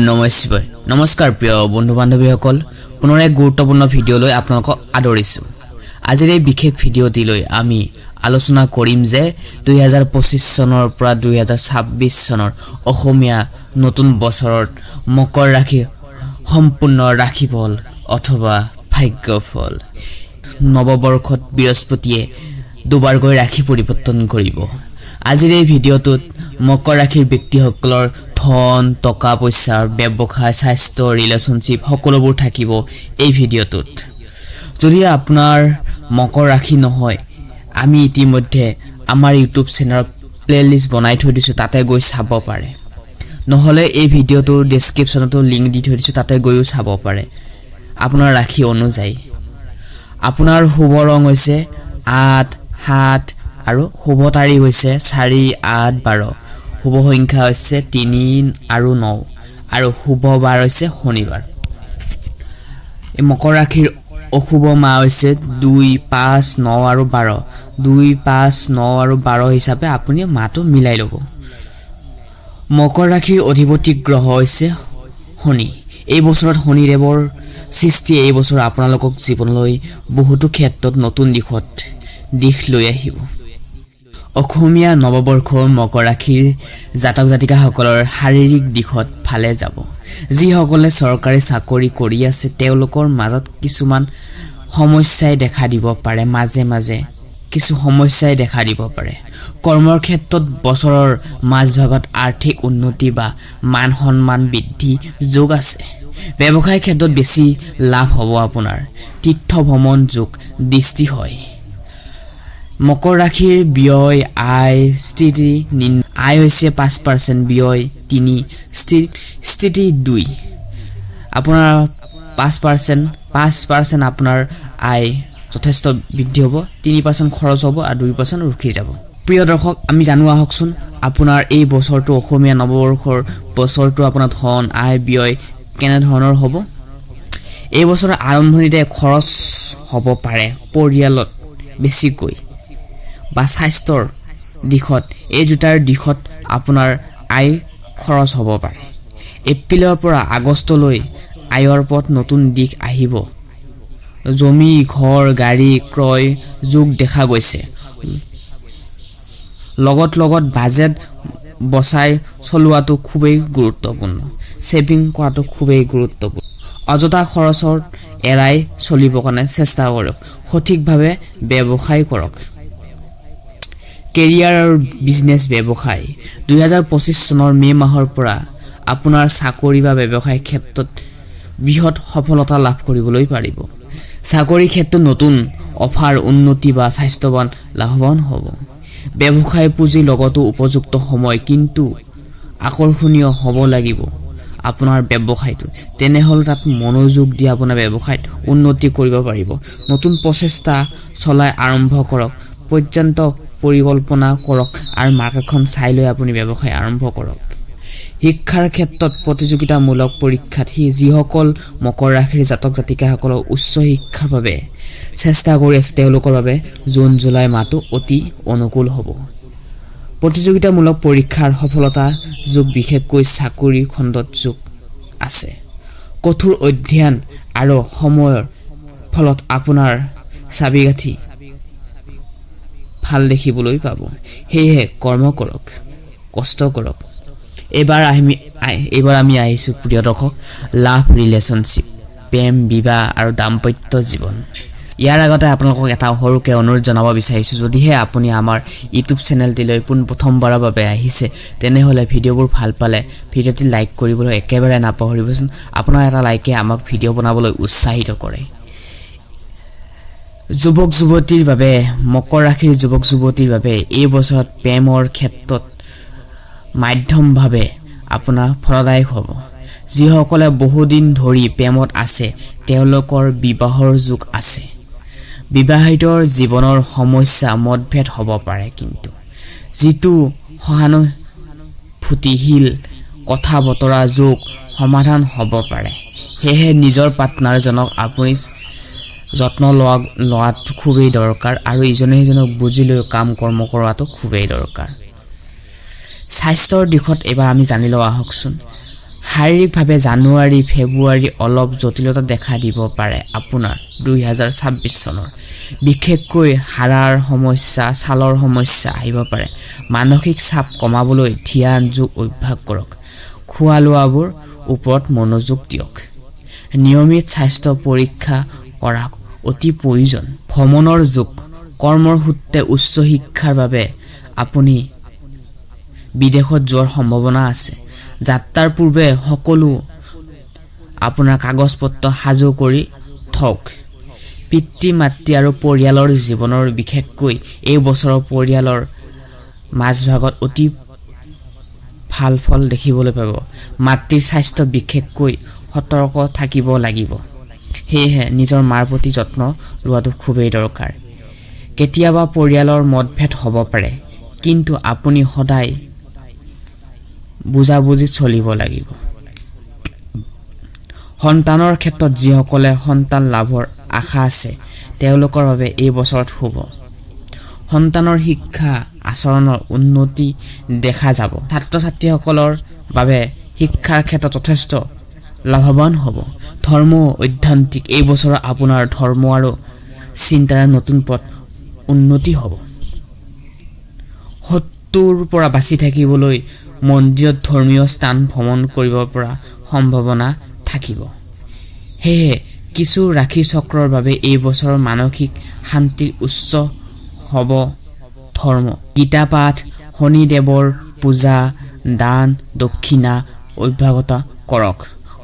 নমস্কাৰ প্ৰিয় বন্ধু বান্ধৱীসকল পুনৰ এক গুৰুত্বপূৰ্ণ ভিডিঅ' লৈ আপোনালোকক আদৰিছো আজিৰ এই বিশেষ ভিডিঅ'টি লৈ আমি আলোচনা কৰিম যে 2025 চনৰ পৰা 2026 চনৰ অসমীয়া নতুন বছৰত মকৰ ৰাশি সম্পূৰ্ণ ৰাশিফল অথবা ভাগ্যফল নৱবৰ্ষত বৃহস্পতিয়ে দুবাৰকৈ ৰাশি পৰিৱৰ্তন কৰিব আজিৰ এই ভিডিঅ'টোত মকৰ ৰাশিৰ ব্যক্তিসকলৰ ধন টকা পইচা ব্যৱসায় স্বাস্থ্য ৰিলেশনশিপ সকলোবোৰ থাকিব এই ভিডিঅ'টোত যদি আপোনাৰ মকৰ ৰাশি নহয় আমি ইতিমধ্যে আমাৰ ইউটিউব চেনেলত প্লেলিষ্ট বনাই থৈ দিছো তাতে গৈ চাব পাৰে নহলে এই ভিডিঅ'টোৰ ডেসক্ৰিপচনতো লিংক দি থৈ দিছো তাতে গৈও চাব পাৰে আপোনাৰ ৰাশি অনুযায়ী আপোনাৰ শুভ ৰং হৈছে 8 7 আৰু শুভ তাৰিখ হৈছে 4 8 12 শুভ সংখ্যা হৈছে 3 আৰু 9 আৰু শুভ বাৰ হৈছে শনিবাৰ এই মকৰ ৰাশিৰ অশুভ মাহ হৈছে 2 5 9 আৰু 12 2 5 9 আৰু 12 হিচাপে আপুনি মাহটো মিলাই লব মকৰ ৰাশিৰ অধিপতি গ্ৰহ হৈছে শনি এই বছৰত শনিদেৱৰ সৃষ্টি এই বছৰ আপোনালোকক জীৱনলৈ বহুতো ক্ষেত্ৰত নতুন দিশ লৈ আহিব অসমীয়া নৱবৰ্ষৰ মকৰ ৰাশিৰ জাতক জাতিকাসকলৰ শাৰীৰিক দিশত ভালে যাব যিসকলে চৰকাৰী চাকৰি কৰি আছে তেওঁলোকৰ মাজত কিছুমান সমস্যাই দেখা দিব পাৰে মাজে কিছু সমস্যাই দেখা দিব পাৰে কৰ্মৰ ক্ষেত্ৰত বছৰৰ মাজভাগত আৰ্থিক উন্নতি বা মান সন্মান বৃদ্ধি যোগ আছে ব্যৱসায় ক্ষেত্ৰত বেছি লাভ হ'ব আপোনাৰ তীৰ্থ ভ্ৰমণ যোগ দৃষ্টি হয় মকৰ ৰাশিৰ ব্যয় আয় স্থিতি আয় হৈছে 5% ব্যয় 3 স্থিতি 2 আপোনাৰ 5% আপোনাৰ আয় যথেষ্ট বৃদ্ধি হ'ব 3% খৰচ হ'ব আৰু 2% ৰখি যাব প্ৰিয় দৰ্শক আমি জানো আহকচোন আপোনাৰ এই বছৰটো অসমীয়া নৱবৰ্ষৰ বছৰটো আপোনাৰ ধন আয় ব্যয় কেনে ধৰণৰ হ'ব এই বছৰৰ আৰম্ভণিতে খৰচ হ'ব পাৰে পৰিয়ালত বেছিকৈ বা স্বাস্থ্যৰ দিশত এই দুটাৰ দিশত আপোনাৰ আয় খৰচ হ'ব পাৰে এপ্ৰিলৰ পৰা আগষ্টলৈ আয়ৰ পথ নতুন দিশ আহিব জমি ঘৰ গাড়ী ক্ৰয় যোগ দেখা গৈছে লগত বাজেট বচাই চলোৱাটো খুবেই গুৰুত্বপূৰ্ণ সেভিং কৰাটো খুবেই গুৰুত্বপূৰ্ণ অযথা খৰচৰ এৰাই চলিব কাৰণে চেষ্টা কৰক সঠিকভাৱে ব্যৱসায় কৰক কেৰিয়াৰ আৰু বিজনেস ব্যৱসায় 2025 চনৰ মে মাহৰ পৰা আপোনাৰ চাকৰি বা ব্যৱসায় ক্ষেত্ৰত বৃহৎ সফলতা লাভ কৰিবলৈ পাৰিব চাকৰি ক্ষেত্ৰত নতুন অফাৰ উন্নতি বা স্বাস্থ্যৱান লাভৱান হ'ব ব্যৱসায় পুঁজি লগতো উপযুক্ত সময় কিন্তু আকৰ্ষণীয় হ'ব লাগিব আপোনাৰ ব্যৱসায়টো তেনেহলে তাত মনোযোগ দি আপোনাৰ ব্যৱসায়ত উন্নতি কৰিব পাৰিব নতুন প্ৰচেষ্টা চলাই আৰম্ভ কৰক পৰ্যন্ত পৰিকল্পনা কৰক আৰু মাৰ্কেটখন চাই লৈ আপুনি ব্যৱসায় আৰম্ভ কৰক শিক্ষাৰ ক্ষেত্ৰত প্ৰতিযোগিতামূলক পৰীক্ষাত যিসকল মকৰ ৰাশিৰ জাতক জাতিকাসকলৰ উচ্চ শিক্ষাৰ বাবে চেষ্টা কৰি আছে তেওঁলোকৰ বাবে জুন জুলাই মাহটো অতি অনুকূল হ'ব প্ৰতিযোগিতামূলক পৰীক্ষাৰ সফলতা যোগ বিশেষকৈ চাকৰি খণ্ডত যোগ আছে কঠোৰ অধ্যয়ন আৰু সময়ৰ ফলত আপোনাৰ চাবিকাঠি ভাল দেখিবলৈ পাব হেয়ে কৰ্ম কৰক কষ্ট কৰক এবাৰ আমি আহিছো প্ৰিয় দৰ্শক লাভ ৰিলেশনশিপ প্ৰেম বিবাহ আৰু দাম্পত্য জীৱন ইয়াৰ আগতে আপোনালোকক এটা সৰুকে অনুৰোধ জনাব বিচাৰিছো যদিহে আপুনি আমাৰ ইউটিউব চেনেলটিলৈ প্ৰথমবাৰৰ বাবে আহিছে তেনেহলে ভিডিঅ'বোৰ ভাল পালে ভিডিঅ'টি লাইক কৰিবলৈ একেবাৰে নাপাহৰিবচোন আপোনাৰ এটা লাইকে আমাক ভিডিঅ' বনাবলৈ উৎসাহিত কৰে যুৱক যুৱতীৰ বাবে মকৰ ৰাশিৰ যুৱক যুৱতীৰ বাবে এই বছৰত প্ৰেমৰ ক্ষেত্ৰত মাধ্যমভাৱে আপোনাৰ ফলদায়ক হ'ব যিসকলে বহুদিন ধৰি প্ৰেমত আছে তেওঁলোকৰ বিবাহৰ যোগ আছে বিবাহিতৰ জীৱনৰ সমস্যা মতভেদ হ'ব পাৰে কিন্তু যিটো সহানুভূতিশীল কথা বতৰা যোগ সমাধান হ'ব পাৰে হেহে নিজৰ পাৰ্টনাৰজনক আপুনি যত্ন লোৱাটো খুবেই দৰকাৰ আৰু ইজনে সিজনক বুজি লৈ কাম কৰ্ম কৰাটো খুবেই দৰকাৰ স্বাস্থ্যৰ দিশত এবাৰ আমি জানি লওঁ আহকচোন শাৰীৰিকভাৱে জানুৱাৰী ফেব্ৰুৱাৰী অলপ জটিলতা দেখা দিব পাৰে আপোনাৰ 2026 চনৰ বিশেষকৈ হাড়ৰ সমস্যা ছালৰ সমস্যা আহিব পাৰে মানসিক চাপ কমাবলৈ ধ্যান যোগ অভ্যাস কৰক খোৱা লোৱাবোৰ ওপৰত মনোযোগ দিয়ক নিয়মিত স্বাস্থ্য পৰীক্ষা কৰা অতি প্ৰয়োজন ভ্ৰমণৰ যোগ কৰ্মৰ সূত্ৰে উচ্চ শিক্ষাৰ বাবে আপুনি বিদেশত যোৱাৰ সম্ভাৱনা আছে যাত্ৰাৰ পূৰ্বে সকলো আপোনাৰ কাগজপত্ৰ সাজু কৰি থওক পিতৃ মাতৃ আৰু পৰিয়ালৰ জীৱনৰ বিশেষকৈ এই বছৰৰ পৰিয়ালৰ মাজভাগত অতি ভাল ফল দেখিবলৈ পাব মাতৃৰ স্বাস্থ্য বিশেষকৈ সতৰ্ক থাকিব লাগিব হেহে নিজৰ মাৰ প্ৰতি যত্ন লোৱাটো খুবেই দৰকাৰ কেতিয়াবা পৰিয়ালৰ মতভেদ হ'ব পাৰে কিন্তু আপুনি সদায় বুজাবুজি চলিব লাগিব সন্তানৰ ক্ষেত্ৰত যিসকলে সন্তান লাভৰ আশা আছে তেওঁলোকৰ বাবে এই বছৰত শুভ সন্তানৰ শিক্ষা আচৰণৰ উন্নতি দেখা যাব ছাত্ৰ ছাত্ৰীসকলৰ বাবে শিক্ষাৰ ক্ষেত্ৰত যথেষ্ট লাভৱান হ'ব ধৰ্ম অধ্যান্তিক এই বছৰ আপোনাৰ ধৰ্ম আৰু চিন্তাৰ নতুন পথ উন্নতি হ'ব শত্ৰুৰ পৰা বাচি থাকিবলৈ মন্দিৰত ধৰ্মীয় স্থান ভ্ৰমণ কৰিব পৰা সম্ভাৱনা থাকিব হেহে কিছু ৰাখি চক্ৰৰ বাবে এই বছৰৰ মানসিক শান্তিৰ উচ্চ হ'ব ধৰ্ম গীতা পাঠ শনিদেৱৰ পূজা দান দক্ষিণা অভ্যাগত কৰক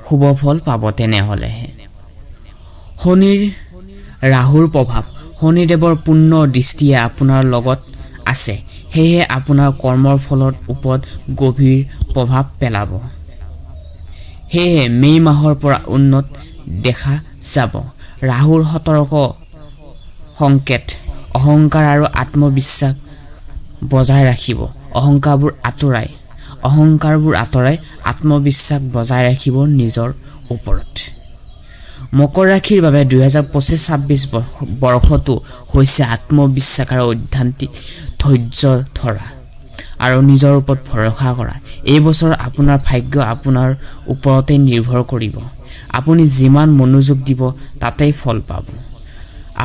শুভ ফল পাব তেনেহ'লেহে শনিৰ ৰাহুৰ প্ৰভাৱ শনিদেৱৰ পূৰ্ণ দৃষ্টিয়ে আপোনাৰ লগত আছে হেহে আপোনাৰ কৰ্মৰ ফলৰ ওপৰত গভীৰ প্ৰভাৱ পেলাব হেহে মে মাহৰ পৰা উন্নত দেখা যাব ৰাহুৰ সতৰ্ক সংকেত অহংকাৰ আৰু আত্মবিশ্বাস বজাই ৰাখিব অহংকাৰবোৰ আঁতৰাই আত্মবিশ্বাস বজাই ৰাখিব নিজৰ ওপৰত মকৰ ৰাশিৰ বাবে 2025-26 বৰ্ষটো হৈছে আত্মবিশ্বাস আৰু অধ্যান্তিক ধৈৰ্য ধৰা আৰু নিজৰ ওপৰত ভৰসা কৰা এই বছৰ আপোনাৰ ভাগ্য আপোনাৰ ওপৰতে নিৰ্ভৰ কৰিব আপুনি যিমান মনোযোগ দিব তাতেই ফল পাব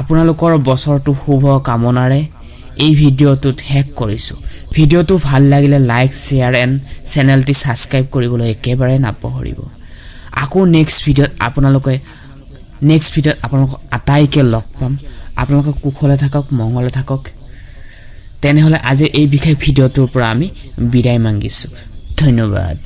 আপোনালোকৰ বছৰটো শুভ কামনাৰে এই ভিডিঅ'টোত শেষ কৰিছো ভিডিঅ'টো ভাল লাগিলে লাইক শেয়াৰ এণ্ড চেনেলটি সাবস্ক্ৰাইব কৰিবলৈ একেবাৰে নাপাহৰিব আকৌ নেক্সট ভিডিঅ'ত আপোনালোকে আটাইকে লগ পাম আপোনালোকে কুশলে থাকক মংগলে থাকক তেনেহলে আজি এই বিশেষ ভিডিঅ'টোৰ পৰা আমি বিদায় মাগিছো ধন্যবাদ